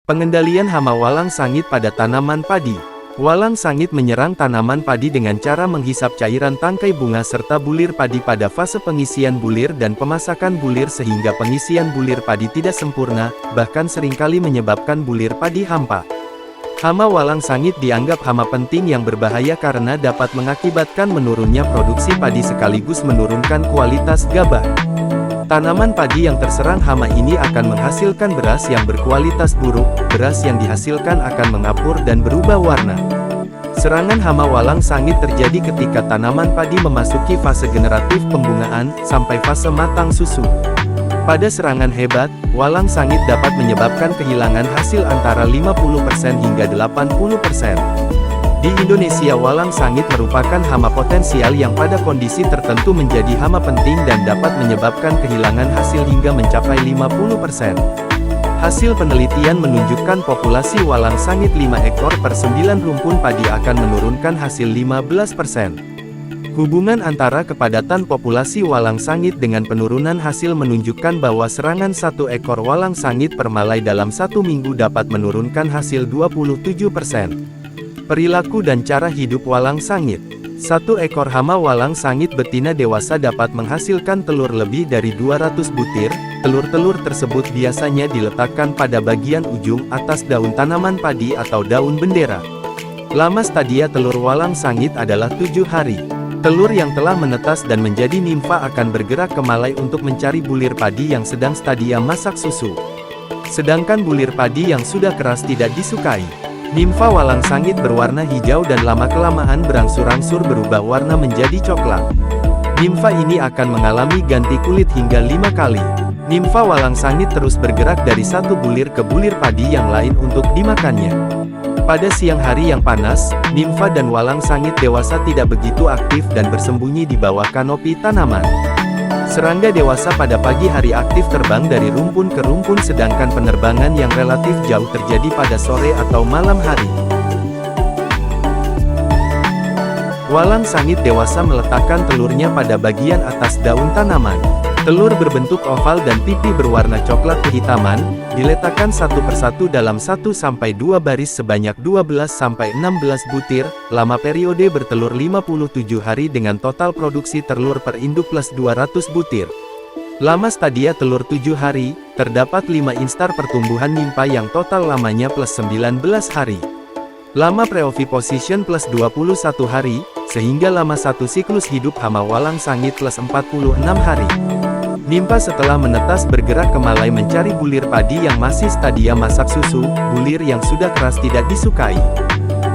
Pengendalian hama walang sangit pada tanaman padi. Walang sangit menyerang tanaman padi dengan cara menghisap cairan tangkai bunga serta bulir padi pada fase pengisian bulir dan pemasakan bulir sehingga pengisian bulir padi tidak sempurna, bahkan seringkali menyebabkan bulir padi hampa. Hama walang sangit dianggap hama penting yang berbahaya karena dapat mengakibatkan menurunnya produksi padi sekaligus menurunkan kualitas gabah. Tanaman padi yang terserang hama ini akan menghasilkan beras yang berkualitas buruk, beras yang dihasilkan akan mengapur dan berubah warna. Serangan hama walang sangit terjadi ketika tanaman padi memasuki fase generatif pembungaan, sampai fase matang susu. Pada serangan hebat, walang sangit dapat menyebabkan kehilangan hasil antara 50% hingga 80%. Di Indonesia walang sangit merupakan hama potensial yang pada kondisi tertentu menjadi hama penting dan dapat menyebabkan kehilangan hasil hingga mencapai 50%. Hasil penelitian menunjukkan populasi walang sangit 5 ekor per 9 rumpun padi akan menurunkan hasil 15%. Hubungan antara kepadatan populasi walang sangit dengan penurunan hasil menunjukkan bahwa serangan 1 ekor walang sangit per malai dalam 1 minggu dapat menurunkan hasil 27%. Perilaku dan cara hidup walang sangit. 1 ekor hama walang sangit betina dewasa dapat menghasilkan telur lebih dari 200 butir. Telur-telur tersebut biasanya diletakkan pada bagian ujung atas daun tanaman padi atau daun bendera. Lama stadia telur walang sangit adalah 7 hari. Telur yang telah menetas dan menjadi nimfa akan bergerak ke malai untuk mencari bulir padi yang sedang stadia masak susu. Sedangkan bulir padi yang sudah keras tidak disukai. Nimfa walang sangit berwarna hijau dan lama-kelamaan berangsur-angsur berubah warna menjadi coklat. Nimfa ini akan mengalami ganti kulit hingga 5 kali. Nimfa walang sangit terus bergerak dari satu bulir ke bulir padi yang lain untuk dimakannya. Pada siang hari yang panas, nimfa dan walang sangit dewasa tidak begitu aktif dan bersembunyi di bawah kanopi tanaman. Serangga dewasa pada pagi hari aktif terbang dari rumpun ke rumpun sedangkan penerbangan yang relatif jauh terjadi pada sore atau malam hari. Walang sangit dewasa meletakkan telurnya pada bagian atas daun tanaman. Telur berbentuk oval dan pipi berwarna coklat kehitaman, diletakkan satu persatu dalam 1-2 baris sebanyak 12-16 butir, lama periode bertelur 57 hari dengan total produksi telur per induk plus 200 butir. Lama stadia telur 7 hari, terdapat 5 instar pertumbuhan nimfa yang total lamanya plus 19 hari. Lama preoviposition plus 21 hari, sehingga lama satu siklus hidup hama walang sangit plus 46 hari. Nimfa setelah menetas bergerak ke malai mencari bulir padi yang masih stadia masak susu, bulir yang sudah keras tidak disukai.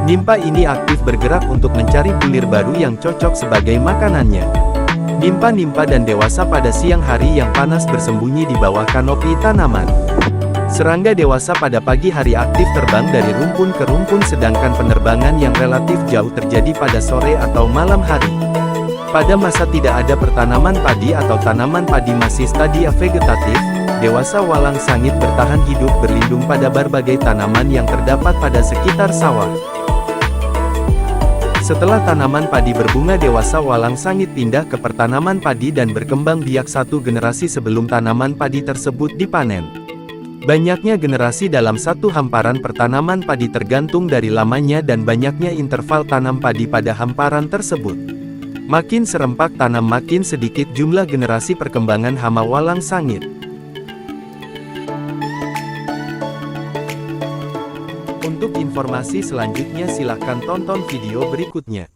Nimfa ini aktif bergerak untuk mencari bulir baru yang cocok sebagai makanannya. Nimfa-nimfa dan dewasa pada siang hari yang panas bersembunyi di bawah kanopi tanaman. Serangga dewasa pada pagi hari aktif terbang dari rumpun ke rumpun sedangkan penerbangan yang relatif jauh terjadi pada sore atau malam hari. Pada masa tidak ada pertanaman padi atau tanaman padi masih stadia vegetatif, dewasa walang sangit bertahan hidup berlindung pada berbagai tanaman yang terdapat pada sekitar sawah. Setelah tanaman padi berbunga dewasa walang sangit pindah ke pertanaman padi dan berkembang biak 1 generasi sebelum tanaman padi tersebut dipanen. Banyaknya generasi dalam satu hamparan pertanaman padi tergantung dari lamanya dan banyaknya interval tanam padi pada hamparan tersebut. Makin serempak tanam makin sedikit jumlah generasi perkembangan hama walang sangit. Untuk informasi selanjutnya silakan tonton video berikutnya.